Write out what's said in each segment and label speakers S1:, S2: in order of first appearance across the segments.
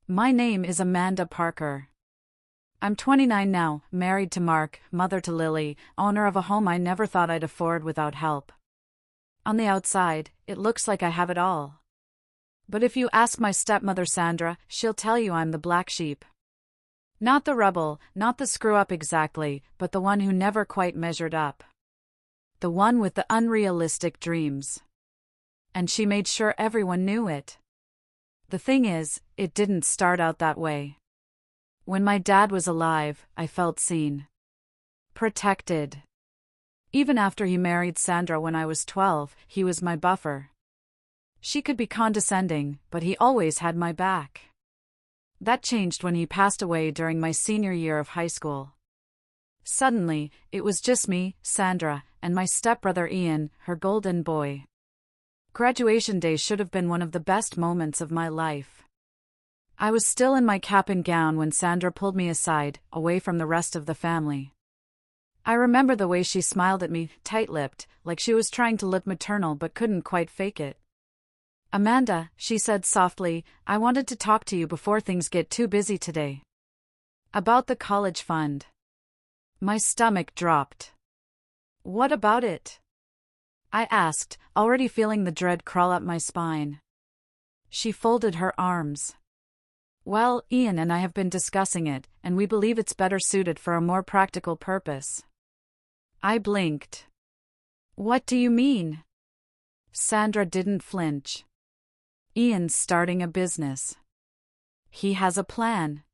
S1: My name is Amanda Parker. I'm 29 now, married to Mark, mother to Lily, owner of a home I never thought I'd afford without help. On the outside, it looks like I have it all. But if you ask my stepmother Sandra, she'll tell you I'm the black sheep. Not the rebel, not the screw-up exactly, but the one who never quite measured up. The one with the unrealistic dreams. And she made sure everyone knew it. The thing is, it didn't start out that way. When my dad was alive, I felt seen. Protected. Even after he married Sandra when I was 12, he was my buffer. She could be condescending, but he always had my back. That changed when he passed away during my senior year of high school. Suddenly, it was just me, Sandra, and my stepbrother Ian, her golden boy. Graduation day should have been one of the best moments of my life. I was still in my cap and gown when Sandra pulled me aside, away from the rest of the family. I remember the way she smiled at me, tight-lipped, like she was trying to look maternal but couldn't quite fake it. "Amanda," she said softly, "I wanted to talk to you before things get too busy today. About the college fund." My stomach dropped. "What about it?" I asked, already feeling the dread crawl up my spine. She folded her arms. "Well, Ian and I have been discussing it, and we believe it's better suited for a more practical purpose." I blinked. "What do you mean?" Sandra didn't flinch. "Ian's starting a business. He has a plan.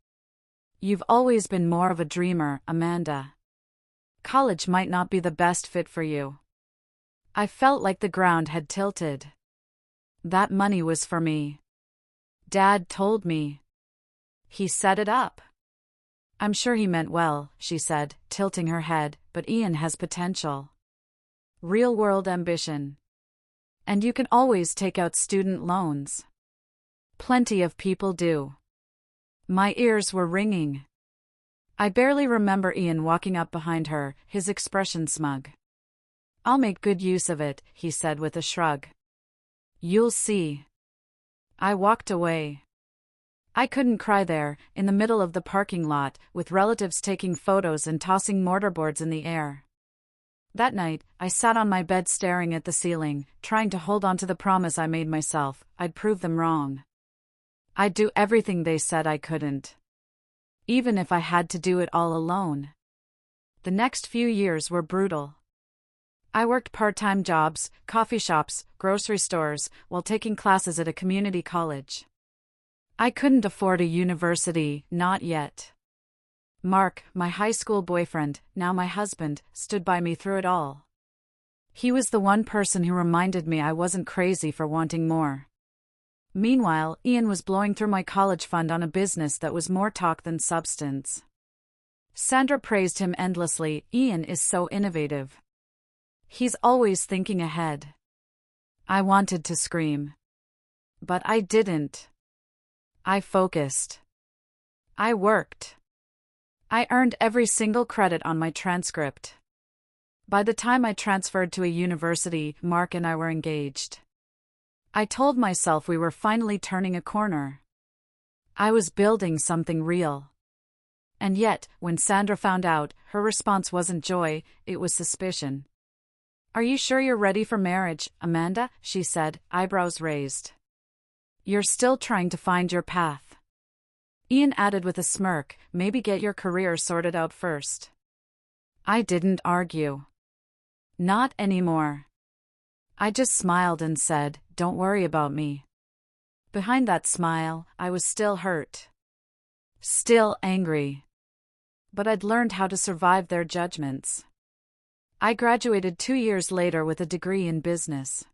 S1: You've always been more of a dreamer, Amanda. College might not be the best fit for you." I felt like the ground had tilted. That money was for me. Dad told me. He set it up. "I'm sure he meant well," she said, tilting her head, "but Ian has potential. Real-world ambition. And you can always take out student loans. Plenty of people do." My ears were ringing. I barely remember Ian walking up behind her, his expression smug. "I'll make good use of it," he said with a shrug. "You'll see." I walked away. I couldn't cry there, in the middle of the parking lot, with relatives taking photos and tossing mortarboards in the air. That night, I sat on my bed staring at the ceiling, trying to hold on to the promise I made myself. I'd prove them wrong. I'd do everything they said I couldn't. Even if I had to do it all alone. The next few years were brutal. I worked part-time jobs, coffee shops, grocery stores, while taking classes at a community college. I couldn't afford a university, not yet. Mark, my high school boyfriend, now my husband, stood by me through it all. He was the one person who reminded me I wasn't crazy for wanting more. Meanwhile, Ian was blowing through my college fund on a business that was more talk than substance. Sandra praised him endlessly. "Ian is so innovative. He's always thinking ahead." I wanted to scream. But I didn't. I focused. I worked. I earned every single credit on my transcript. By the time I transferred to a university, Mark and I were engaged. I told myself we were finally turning a corner. I was building something real. And yet, when Sandra found out, her response wasn't joy, it was suspicion. "Are you sure you're ready for marriage, Amanda?" she said, eyebrows raised. "You're still trying to find your path." Ian added with a smirk, "Maybe get your career sorted out first." I didn't argue. Not anymore. I just smiled and said, "Don't worry about me." Behind that smile, I was still hurt. Still angry. But I'd learned how to survive their judgments. I graduated 2 years later with a degree in business.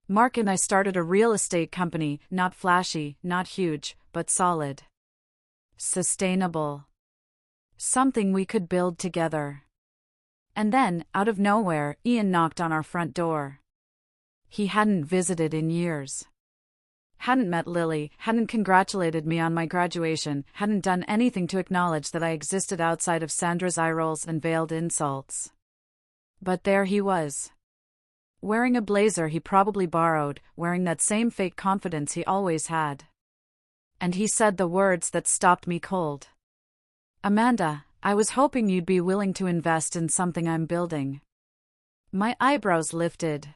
S1: Mark and I started a real estate company, not flashy, not huge, but solid. Sustainable. Something we could build together. And then, out of nowhere, Ian knocked on our front door. He hadn't visited in years. Hadn't met Lily, hadn't congratulated me on my graduation, hadn't done anything to acknowledge that I existed outside of Sandra's eye rolls and veiled insults. But there he was. Wearing a blazer he probably borrowed, wearing that same fake confidence he always had. And he said the words that stopped me cold. "Amanda, I was hoping you'd be willing to invest in something I'm building." My eyebrows lifted.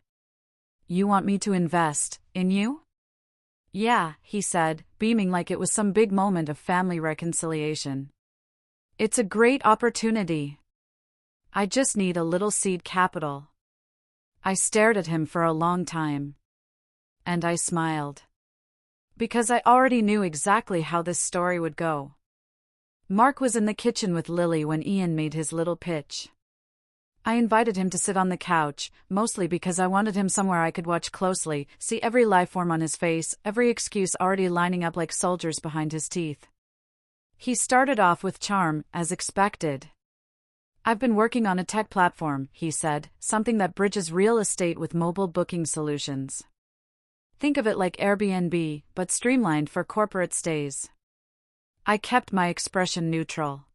S1: "You want me to invest in you?" "Yeah," he said, beaming like it was some big moment of family reconciliation. "It's a great opportunity. I just need a little seed capital." I stared at him for a long time. And I smiled. Because I already knew exactly how this story would go. Mark was in the kitchen with Lily when Ian made his little pitch. I invited him to sit on the couch, mostly because I wanted him somewhere I could watch closely, see every lifeform on his face, every excuse already lining up like soldiers behind his teeth. He started off with charm, as expected. "I've been working on a tech platform," he said, "something that bridges real estate with mobile booking solutions. Think of it like Airbnb, but streamlined for corporate stays." I kept my expression neutral.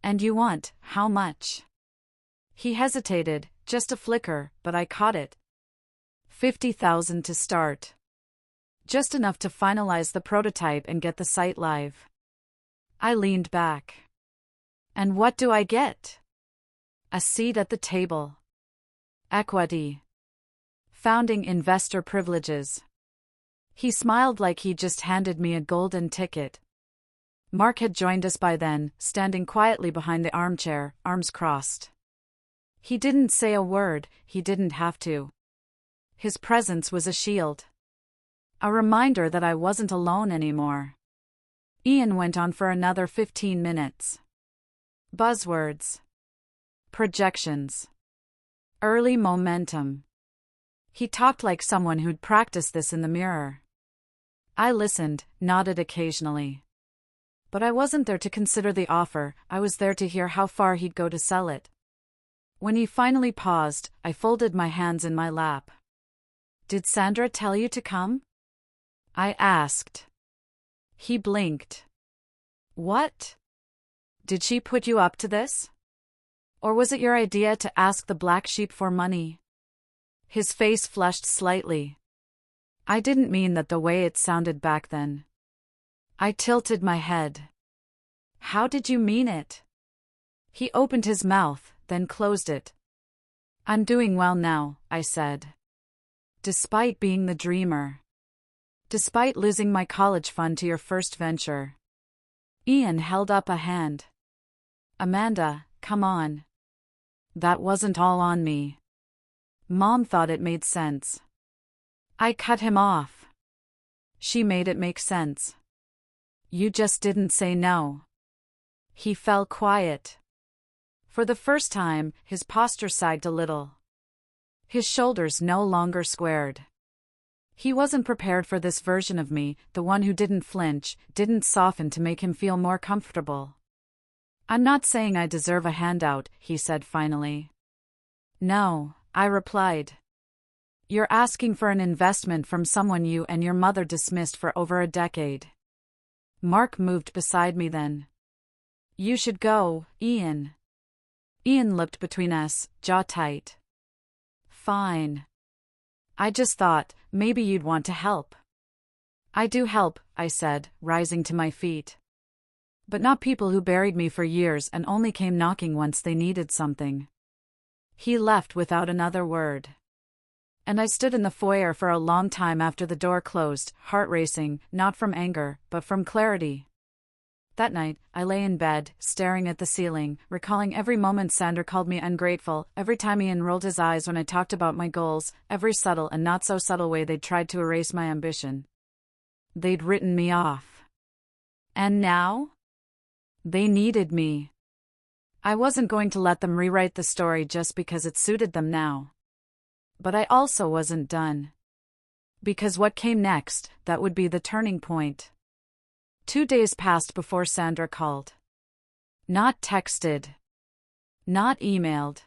S1: "And you want, how much?" He hesitated, just a flicker, but I caught it. 50,000 to start. Just enough to finalize the prototype and get the site live. I leaned back. "And what do I get?" "A seat at the table. Equity. Founding investor privileges." He smiled like he'd just handed me a golden ticket. Mark had joined us by then, standing quietly behind the armchair, arms crossed. He didn't say a word, he didn't have to. His presence was a shield. A reminder that I wasn't alone anymore. Ian went on for another 15 minutes. Buzzwords. Projections. Early momentum. He talked like someone who'd practiced this in the mirror. I listened, nodded occasionally. But I wasn't there to consider the offer, I was there to hear how far he'd go to sell it. When he finally paused, I folded my hands in my lap. "Did Sandra tell you to come?" I asked. He blinked. "What? Did she put you up to this? Or was it your idea to ask the black sheep for money?" His face flushed slightly. I didn't mean that the way it sounded back then. I tilted my head. "How did you mean it?" He opened his mouth, then closed it. "I'm doing well now," I said. "Despite being the dreamer. Despite losing my college fund to your first venture." Ian held up a hand. "Amanda, come on. That wasn't all on me. Mom thought it made sense." I cut him off. "She made it make sense. You just didn't say no." He fell quiet. For the first time, his posture sagged a little. His shoulders no longer squared. He wasn't prepared for this version of me, the one who didn't flinch, didn't soften to make him feel more comfortable. "I'm not saying I deserve a handout," he said finally. "No," I replied. "You're asking for an investment from someone you and your mother dismissed for over a decade." Mark moved beside me then. "You should go, Ian." Ian looked between us, jaw tight. "Fine. I just thought, maybe you'd want to help." "I do help," I said, rising to my feet. "But not people who buried me for years and only came knocking once they needed something." He left without another word. And I stood in the foyer for a long time after the door closed, heart racing, not from anger, but from clarity. That night, I lay in bed, staring at the ceiling, recalling every moment Sandra called me ungrateful, every time Ian rolled his eyes when I talked about my goals, every subtle and not so subtle way they'd tried to erase my ambition. They'd written me off. And now? They needed me. I wasn't going to let them rewrite the story just because it suited them now. But I also wasn't done. Because what came next, that would be the turning point. 2 days passed before Sandra called. Not texted. Not emailed.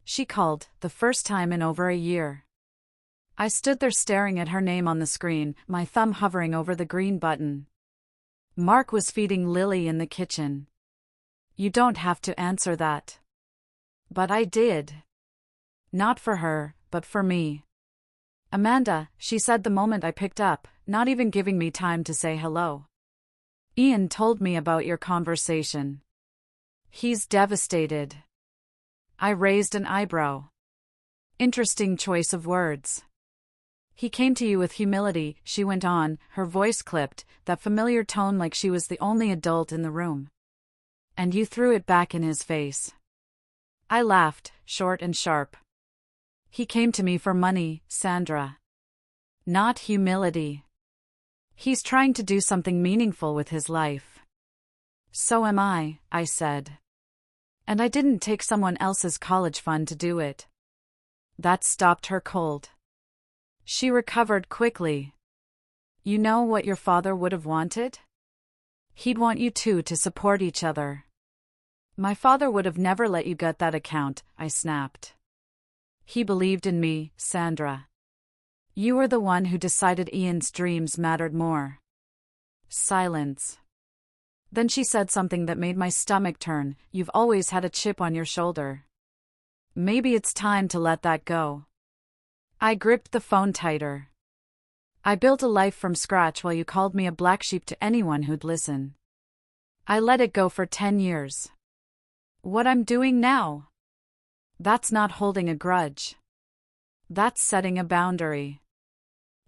S1: She called, the first time in over a year. I stood there staring at her name on the screen, my thumb hovering over the green button. Mark was feeding Lily in the kitchen. You don't have to answer that. But I did. Not for her, but for me. Amanda, she said the moment I picked up, not even giving me time to say hello. Ian told me about your conversation. He's devastated. I raised an eyebrow. Interesting choice of words. He came to you with humility, she went on, her voice clipped, that familiar tone like she was the only adult in the room. And you threw it back in his face. I laughed, short and sharp. He came to me for money, Sandra. Not humility. He's trying to do something meaningful with his life. So am I said. And I didn't take someone else's college fund to do it. That stopped her cold. She recovered quickly. You know what your father would have wanted? He'd want you two to support each other. My father would have never let you gut that account, I snapped. He believed in me, Sandra. You were the one who decided Ian's dreams mattered more. Silence. Then she said something that made my stomach turn. You've always had a chip on your shoulder. Maybe it's time to let that go. I gripped the phone tighter. I built a life from scratch while you called me a black sheep to anyone who'd listen. I let it go for 10 years. What I'm doing now? That's not holding a grudge. That's setting a boundary.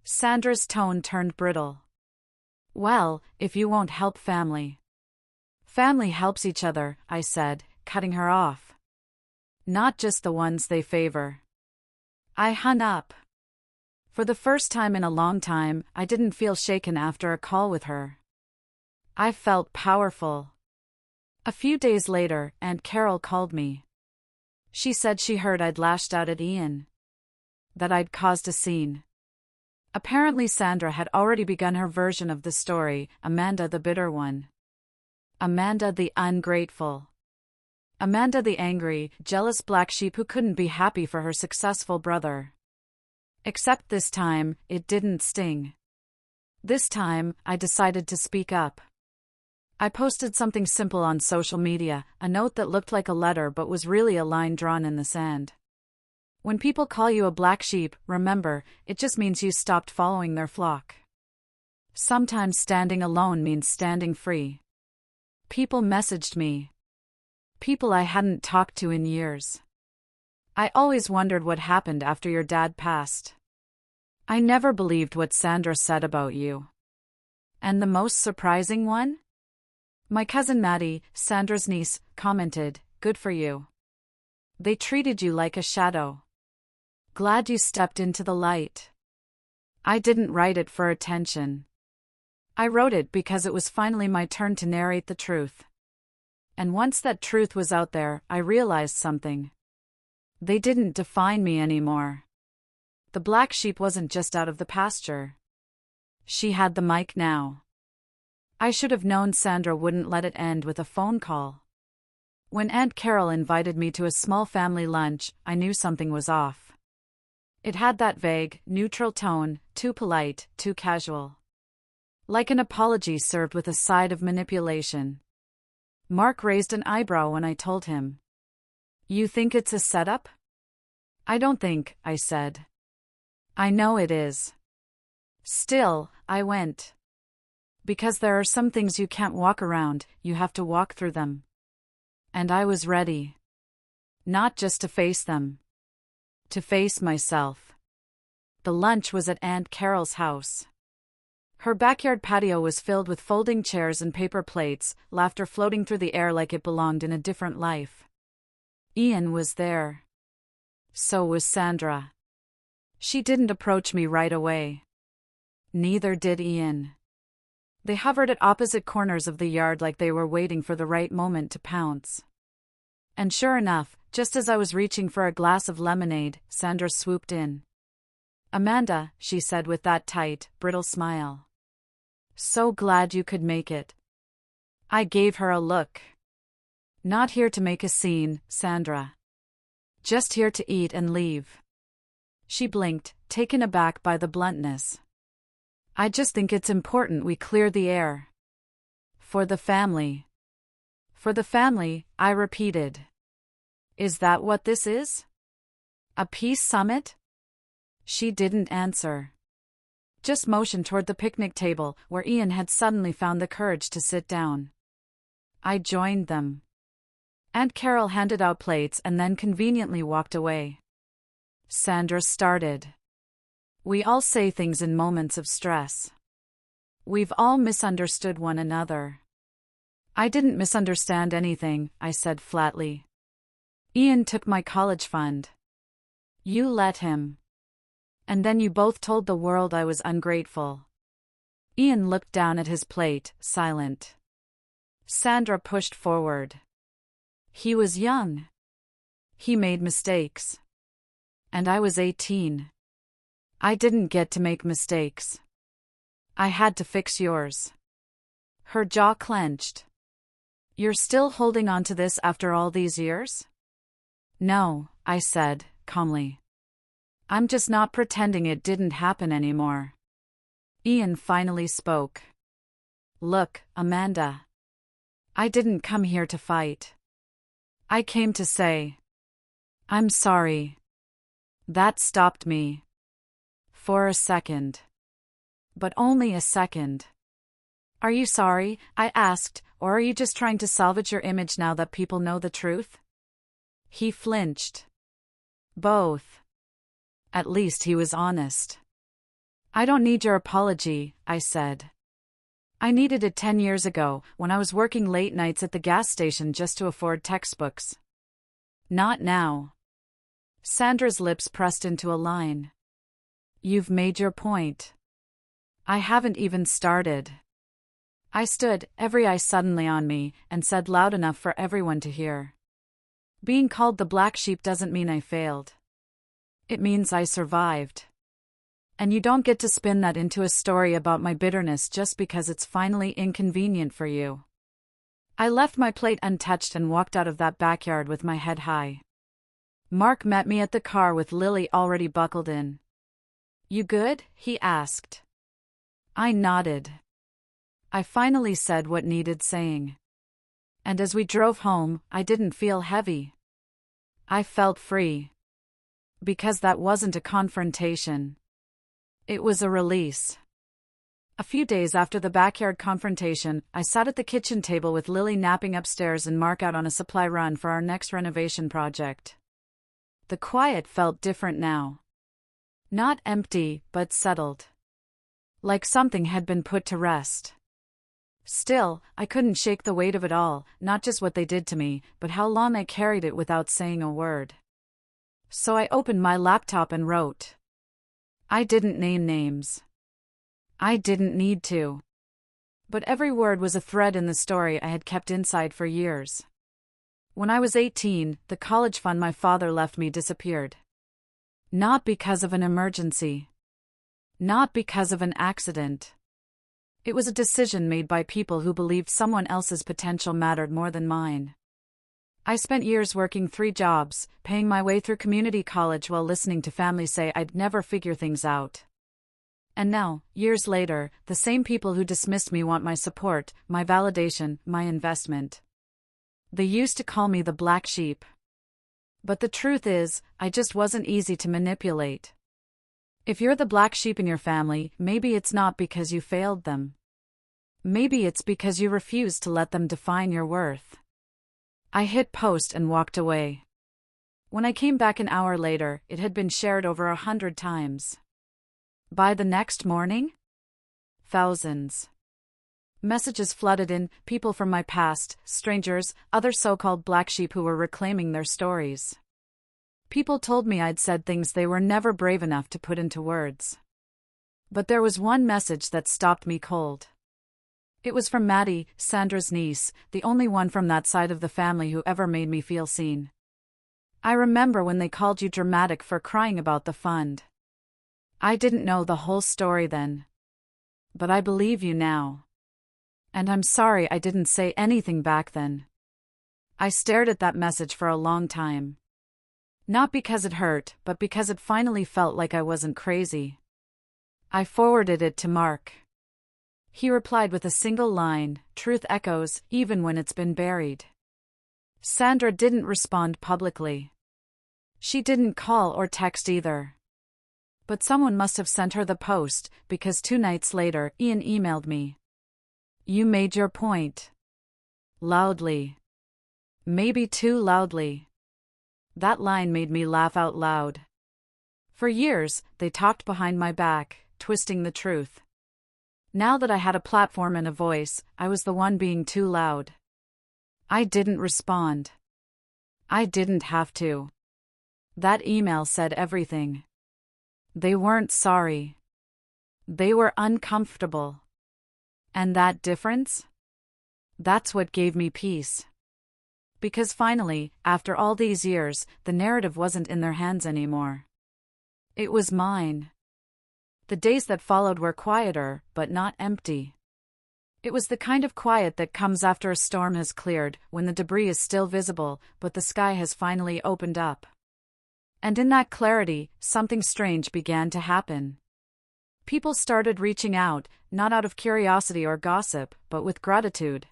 S1: Sandra's tone turned brittle. Well, if you won't help family. Family helps each other, I said, cutting her off. Not just the ones they favor. I hung up. For the first time in a long time, I didn't feel shaken after a call with her. I felt powerful. A few days later, Aunt Carol called me. She said she heard I'd lashed out at Ian. That I'd caused a scene. Apparently Sandra had already begun her version of the story, Amanda the bitter one. Amanda the ungrateful. Amanda the angry, jealous black sheep who couldn't be happy for her successful brother. Except this time, it didn't sting. This time, I decided to speak up. I posted something simple on social media, a note that looked like a letter but was really a line drawn in the sand. When people call you a black sheep, remember, it just means you stopped following their flock. Sometimes standing alone means standing free. People messaged me. People I hadn't talked to in years. I always wondered what happened after your dad passed. I never believed what Sandra said about you. And the most surprising one? My cousin Maddie, Sandra's niece, commented, "Good for you. They treated you like a shadow. Glad you stepped into the light." I didn't write it for attention. I wrote it because it was finally my turn to narrate the truth. And once that truth was out there, I realized something. They didn't define me anymore. The black sheep wasn't just out of the pasture. She had the mic now. I should have known Sandra wouldn't let it end with a phone call. When Aunt Carol invited me to a small family lunch, I knew something was off. It had that vague, neutral tone, too polite, too casual. Like an apology served with a side of manipulation. Mark raised an eyebrow when I told him. You think it's a setup? I don't think, I said. I know it is. Still, I went. Because there are some things you can't walk around, you have to walk through them. And I was ready. Not just to face them. To face myself. The lunch was at Aunt Carol's house. Her backyard patio was filled with folding chairs and paper plates, laughter floating through the air like it belonged in a different life. Ian was there. So was Sandra. She didn't approach me right away. Neither did Ian. They hovered at opposite corners of the yard like they were waiting for the right moment to pounce. And sure enough, just as I was reaching for a glass of lemonade, Sandra swooped in. Amanda, she said with that tight, brittle smile. So glad you could make it. I gave her a look. Not here to make a scene, Sandra. Just here to eat and leave. She blinked, taken aback by the bluntness. I just think it's important we clear the air. For the family. For the family, I repeated. Is that what this is? A peace summit? She didn't answer. just motioned toward the picnic table, where Ian had suddenly found the courage to sit down. I joined them. Aunt Carol handed out plates and then conveniently walked away. Sandra started. We all say things in moments of stress. We've all misunderstood one another. I didn't misunderstand anything, I said flatly. Ian took my college fund. You let him. And then you both told the world I was ungrateful. Ian looked down at his plate, silent. Sandra pushed forward. He was young. He made mistakes. And I was 18. I didn't get to make mistakes. I had to fix yours. Her jaw clenched. You're still holding on to this after all these years? No, I said, calmly. I'm just not pretending it didn't happen anymore. Ian finally spoke. Look, Amanda. I didn't come here to fight. I came to say, I'm sorry. That stopped me. For a second. But only a second. Are you sorry, I asked, or are you just trying to salvage your image now that people know the truth? He flinched. Both. At least he was honest. I don't need your apology, I said. I needed it 10 years ago, when I was working late nights at the gas station just to afford textbooks. Not now. Sandra's lips pressed into a line. You've made your point. I haven't even started. I stood, every eye suddenly on me, and said loud enough for everyone to hear. Being called the black sheep doesn't mean I failed. It means I survived. And you don't get to spin that into a story about my bitterness just because it's finally inconvenient for you. I left my plate untouched and walked out of that backyard with my head high. Mark met me at the car with Lily already buckled in. You good? He asked. I nodded. I finally said what needed saying. And as we drove home, I didn't feel heavy. I felt free. Because that wasn't a confrontation. It was a release. A few days after the backyard confrontation, I sat at the kitchen table with Lily napping upstairs and Mark out on a supply run for our next renovation project. The quiet felt different now. Not empty, but settled. Like something had been put to rest. Still, I couldn't shake the weight of it all, not just what they did to me, but how long I carried it without saying a word. So I opened my laptop and wrote. I didn't name names. I didn't need to. But every word was a thread in the story I had kept inside for years. When I was 18, the college fund my father left me disappeared. Not because of an emergency. Not because of an accident. It was a decision made by people who believed someone else's potential mattered more than mine. I spent years working 3 jobs, paying my way through community college while listening to family say I'd never figure things out. And now, years later, the same people who dismissed me want my support, my validation, my investment. They used to call me the black sheep. But the truth is, I just wasn't easy to manipulate. If you're the black sheep in your family, maybe it's not because you failed them. Maybe it's because you refused to let them define your worth. I hit post and walked away. When I came back an hour later, it had been shared over 100 times. By the next morning? Thousands. Messages flooded in, people from my past, strangers, other so-called black sheep who were reclaiming their stories. People told me I'd said things they were never brave enough to put into words. But there was one message that stopped me cold. It was from Maddie, Sandra's niece, the only one from that side of the family who ever made me feel seen. I remember when they called you dramatic for crying about the fund. I didn't know the whole story then. But I believe you now. And I'm sorry I didn't say anything back then. I stared at that message for a long time. Not because it hurt, but because it finally felt like I wasn't crazy. I forwarded it to Mark. He replied with a single line, "Truth echoes, even when it's been buried." Sandra didn't respond publicly. She didn't call or text either. But someone must have sent her the post, because 2 nights later, Ian emailed me. "You made your point." Loudly. Maybe too loudly. That line made me laugh out loud. For years, they talked behind my back, twisting the truth. Now that I had a platform and a voice, I was the one being too loud. I didn't respond. I didn't have to. That email said everything. They weren't sorry. They were uncomfortable. And that difference? That's what gave me peace. Because finally, after all these years, the narrative wasn't in their hands anymore. It was mine. The days that followed were quieter, but not empty. It was the kind of quiet that comes after a storm has cleared, when the debris is still visible, but the sky has finally opened up. And in that clarity, something strange began to happen. People started reaching out, not out of curiosity or gossip, but with gratitude.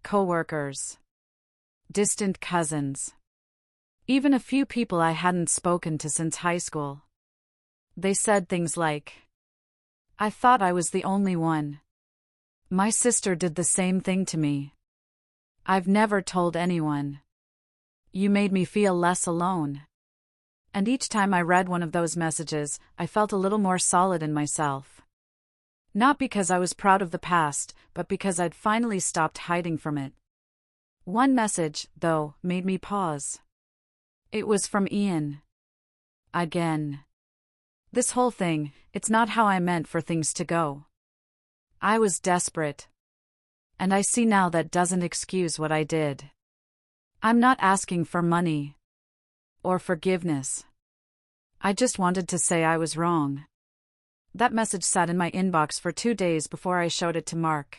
S1: Coworkers. Distant cousins. Even a few people I hadn't spoken to since high school. They said things like, "I thought I was the only one. My sister did the same thing to me. I've never told anyone. You made me feel less alone." And each time I read one of those messages, I felt a little more solid in myself. Not because I was proud of the past, but because I'd finally stopped hiding from it. One message, though, made me pause. It was from Ian. Again. This whole thing, it's not how I meant for things to go. I was desperate. And I see now that doesn't excuse what I did. I'm not asking for money. Or forgiveness. I just wanted to say I was wrong. That message sat in my inbox for 2 days before I showed it to Mark.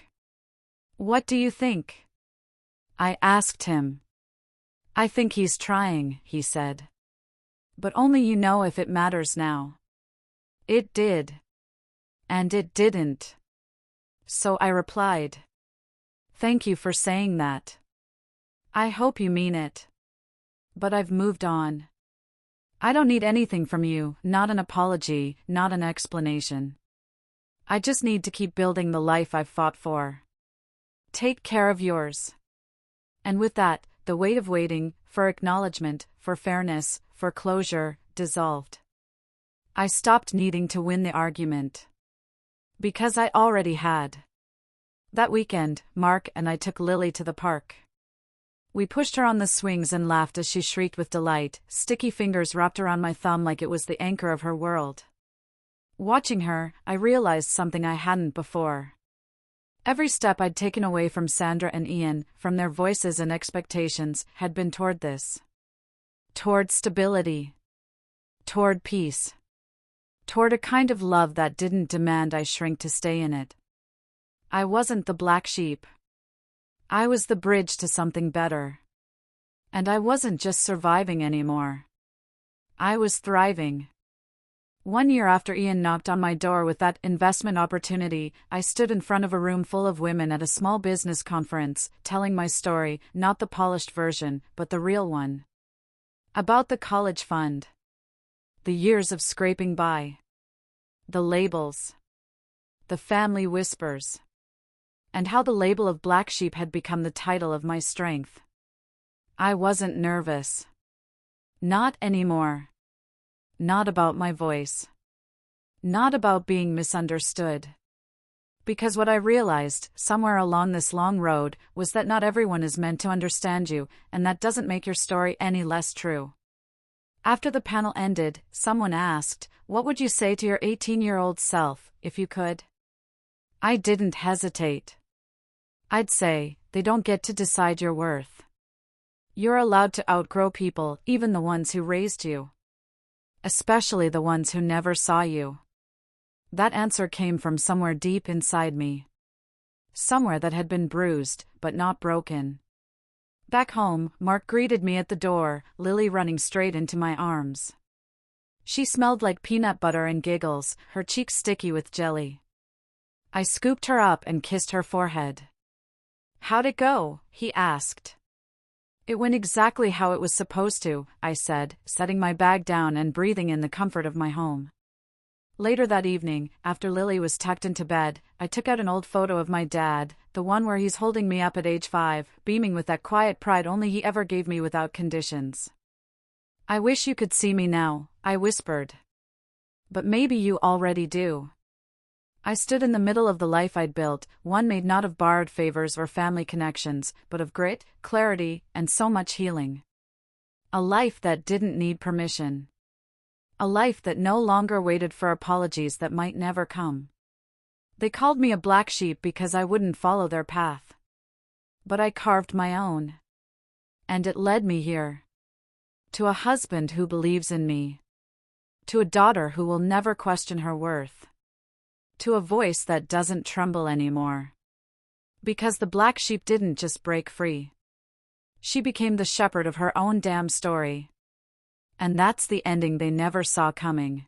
S1: "What do you think?" I asked him. "I think he's trying," he said. "But only you know if it matters now." It did. And it didn't. So I replied. "Thank you for saying that. I hope you mean it. But I've moved on. I don't need anything from you, not an apology, not an explanation. I just need to keep building the life I've fought for. Take care of yours." And with that, the weight of waiting, for acknowledgement, for fairness, for closure, dissolved. I stopped needing to win the argument. Because I already had. That weekend, Mark and I took Lily to the park. We pushed her on the swings and laughed as she shrieked with delight, sticky fingers wrapped around my thumb like it was the anchor of her world. Watching her, I realized something I hadn't before. Every step I'd taken away from Sandra and Ian, from their voices and expectations, had been toward this. Toward stability. Toward peace. Toward a kind of love that didn't demand I shrink to stay in it. I wasn't the black sheep. I was the bridge to something better. And I wasn't just surviving anymore. I was thriving. 1 year after Ian knocked on my door with that investment opportunity, I stood in front of a room full of women at a small business conference, telling my story, not the polished version, but the real one. About the college fund. The years of scraping by. The labels. The family whispers. And how the label of black sheep had become the title of my strength. I wasn't nervous. Not anymore. Not about my voice. Not about being misunderstood. Because what I realized, somewhere along this long road, was that not everyone is meant to understand you, and that doesn't make your story any less true. After the panel ended, someone asked, "What would you say to your 18-year-old self, if you could?" I didn't hesitate. I'd say, they don't get to decide your worth. You're allowed to outgrow people, even the ones who raised you. Especially the ones who never saw you. That answer came from somewhere deep inside me. Somewhere that had been bruised, but not broken. Back home, Mark greeted me at the door, Lily running straight into my arms. She smelled like peanut butter and giggles, her cheeks sticky with jelly. I scooped her up and kissed her forehead. "How'd it go?" he asked. "It went exactly how it was supposed to," I said, setting my bag down and breathing in the comfort of my home. Later that evening, after Lily was tucked into bed, I took out an old photo of my dad, the one where he's holding me up at age 5, beaming with that quiet pride only he ever gave me without conditions. "I wish you could see me now," I whispered. "But maybe you already do." I stood in the middle of the life I'd built, one made not of borrowed favors or family connections, but of grit, clarity, and so much healing. A life that didn't need permission. A life that no longer waited for apologies that might never come. They called me a black sheep because I wouldn't follow their path. But I carved my own. And it led me here. To a husband who believes in me. To a daughter who will never question her worth. To a voice that doesn't tremble anymore. Because the black sheep didn't just break free. She became the shepherd of her own damn story. And that's the ending they never saw coming.